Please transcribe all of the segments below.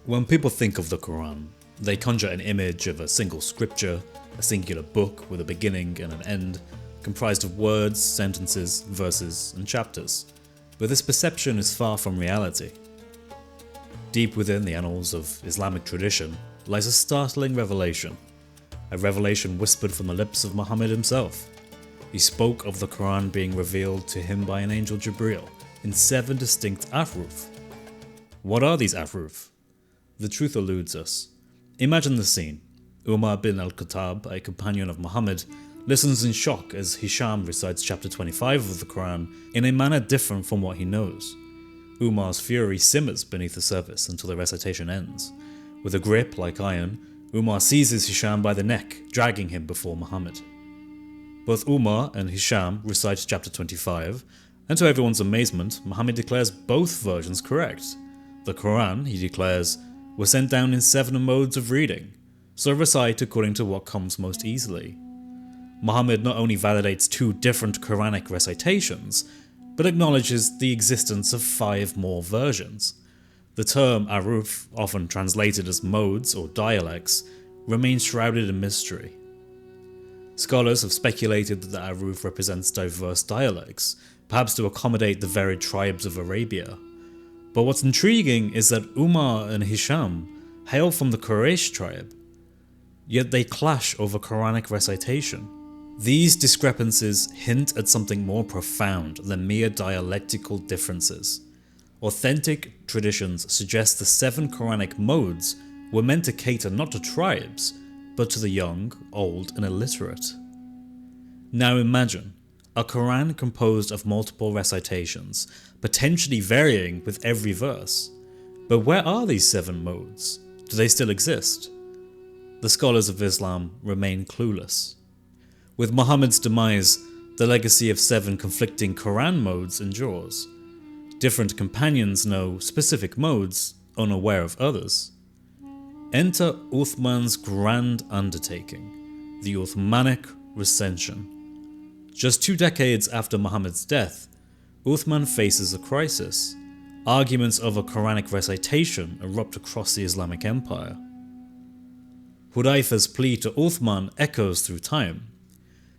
When people think of the Qur'an, they conjure an image of a single scripture, a singular book with a beginning and an end, comprised of words, sentences, verses, and chapters. But this perception is far from reality. Deep within the annals of Islamic tradition lies a startling revelation, a revelation whispered from the lips of Muhammad himself. He spoke of the Qur'an being revealed to him by an angel Jibreel in 7 distinct Ahruf. What are these Ahruf? The truth eludes us. Imagine the scene. Umar bin al-Khattab, a companion of Muhammad, listens in shock as Hisham recites chapter 25 of the Qur'an in a manner different from what he knows. Umar's fury simmers beneath the surface until the recitation ends. With a grip like iron, Umar seizes Hisham by the neck, dragging him before Muhammad. Both Umar and Hisham recite chapter 25, and to everyone's amazement, Muhammad declares both versions correct. The Qur'an, he declares, was sent down in 7 modes of reading, so recite according to what comes most easily. Muhammad not only validates 2 different Quranic recitations, but acknowledges the existence of 5 more versions. The term Ahruf, often translated as modes or dialects, remains shrouded in mystery. Scholars have speculated that the Ahruf represents diverse dialects, perhaps to accommodate the varied tribes of Arabia. But what's intriguing is that Umar and Hisham hail from the Quraysh tribe, yet they clash over Quranic recitation. These discrepancies hint at something more profound than mere dialectical differences. Authentic traditions suggest the 7 Quranic modes were meant to cater not to tribes, but to the young, old, and illiterate. Now imagine a Quran composed of multiple recitations, potentially varying with every verse. But where are these 7 modes? Do they still exist? The scholars of Islam remain clueless. With Muhammad's demise, the legacy of 7 conflicting Quran modes endures. Different companions know specific modes, unaware of others. Enter Uthman's grand undertaking, the Uthmanic Recension. Just 2 decades after Muhammad's death, Uthman faces a crisis. Arguments over Quranic recitation erupt across the Islamic Empire. Hudayfa's plea to Uthman echoes through time.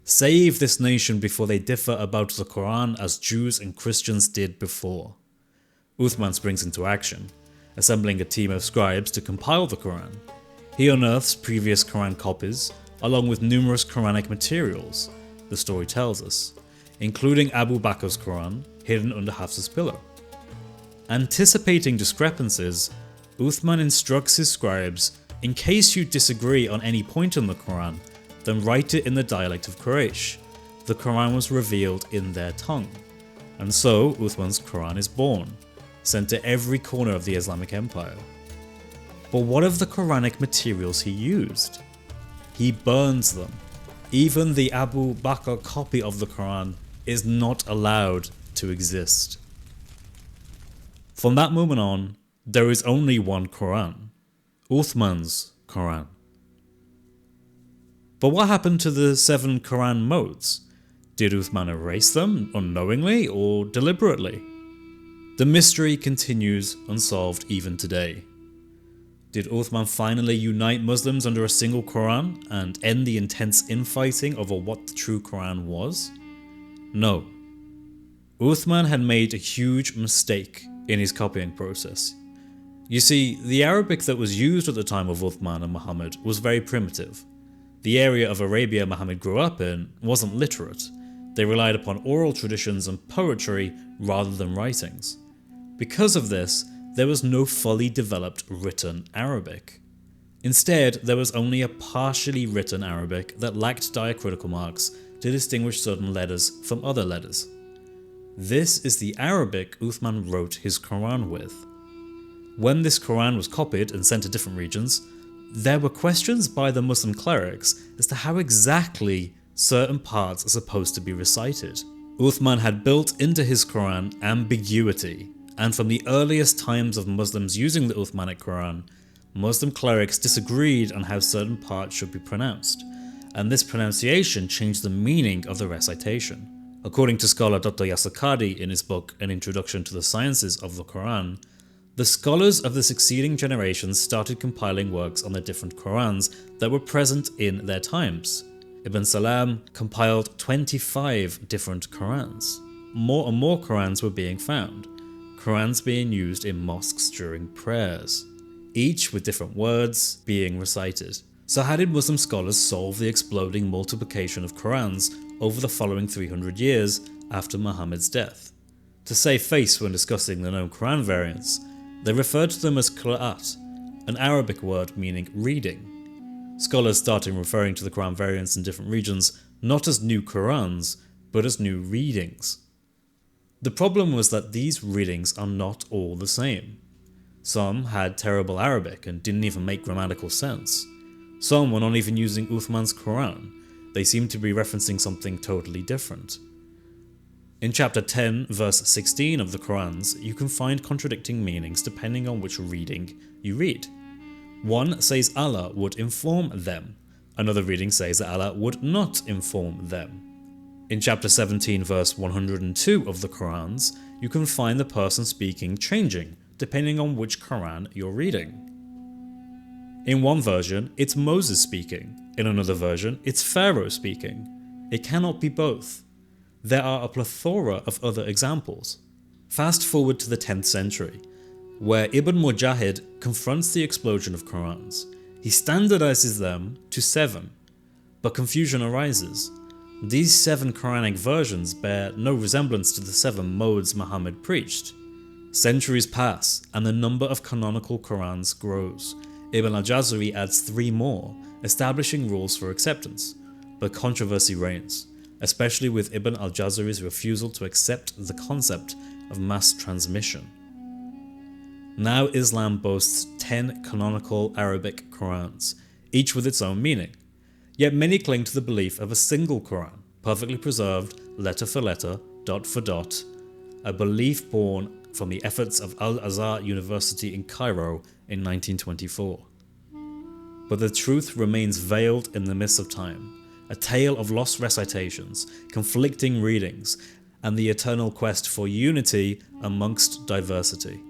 Save this nation before they differ about the Quran as Jews and Christians did before. Uthman springs into action, assembling a team of scribes to compile the Quran. He unearths previous Quran copies, along with numerous Quranic materials, the story tells us, including Abu Bakr's Quran hidden under Hafsa's pillow. Anticipating discrepancies, Uthman instructs his scribes, in case you disagree on any point in the Quran, then write it in the dialect of Quraysh. The Quran was revealed in their tongue. And so Uthman's Quran is born, sent to every corner of the Islamic Empire. But what of the Quranic materials he used? He burns them. Even the Abu Bakr copy of the Quran is not allowed to exist. From that moment on, there is only one Quran, Uthman's Quran. But what happened to the 7 Quran modes? Did Uthman erase them unknowingly or deliberately? The mystery continues unsolved even today. Did Uthman finally unite Muslims under a single Quran and end the intense infighting over what the true Quran was? No. Uthman had made a huge mistake in his copying process. You see, the Arabic that was used at the time of Uthman and Muhammad was very primitive. The area of Arabia Muhammad grew up in wasn't literate. They relied upon oral traditions and poetry rather than writings. Because of this, there was no fully developed written Arabic. Instead, there was only a partially written Arabic that lacked diacritical marks to distinguish certain letters from other letters. This is the Arabic Uthman wrote his Quran with. When this Quran was copied and sent to different regions, there were questions by the Muslim clerics as to how exactly certain parts are supposed to be recited. Uthman had built into his Quran ambiguity, and from the earliest times of Muslims using the Uthmanic Quran, Muslim clerics disagreed on how certain parts should be pronounced, and this pronunciation changed the meaning of the recitation. According to scholar Dr. Yasir Qadhi in his book An Introduction to the Sciences of the Quran, The scholars of the succeeding generations started compiling works on the different Qur'ans that were present in their times. Ibn Salam compiled 25 different Qur'ans. More and more Qur'ans were being found, Qur'ans being used in mosques during prayers, each with different words being recited. So how did Muslim scholars solve the exploding multiplication of Qur'ans over the following 300 years after Muhammad's death? To save face when discussing the known Qur'an variants, they referred to them as Qira'at, an Arabic word meaning reading. Scholars started referring to the Qur'an variants in different regions not as new Qur'ans, but as new readings. The problem was that these readings are not all the same. Some had terrible Arabic and didn't even make grammatical sense. Some were not even using Uthman's Qur'an. They seemed to be referencing something totally different. In chapter 10, verse 16 of the Qur'ans, you can find contradicting meanings depending on which reading you read. One says Allah would inform them. Another reading says that Allah would not inform them. In chapter 17, verse 102 of the Qur'ans, you can find the person speaking changing, depending on which Qur'an you're reading. In one version, it's Moses speaking. In another version, it's Pharaoh speaking. It cannot be both. There are a plethora of other examples. Fast forward to the 10th century, where Ibn Mujahid confronts the explosion of Qur'ans. He standardizes them to 7, but confusion arises. These 7 Quranic versions bear no resemblance to the 7 modes Muhammad preached. Centuries pass, and the number of canonical Qur'ans grows. Ibn al-Jazari adds 3 more, establishing rules for acceptance, but controversy reigns, especially with Ibn al-Jazari's refusal to accept the concept of mass transmission. Now Islam boasts 10 canonical Arabic Qur'ans, each with its own meaning. Yet many cling to the belief of a single Qur'an, perfectly preserved, letter for letter, dot for dot, a belief born from the efforts of Al-Azhar University in Cairo in 1924. But the truth remains veiled in the mists of time, a tale of lost recitations, conflicting readings, and the eternal quest for unity amongst diversity.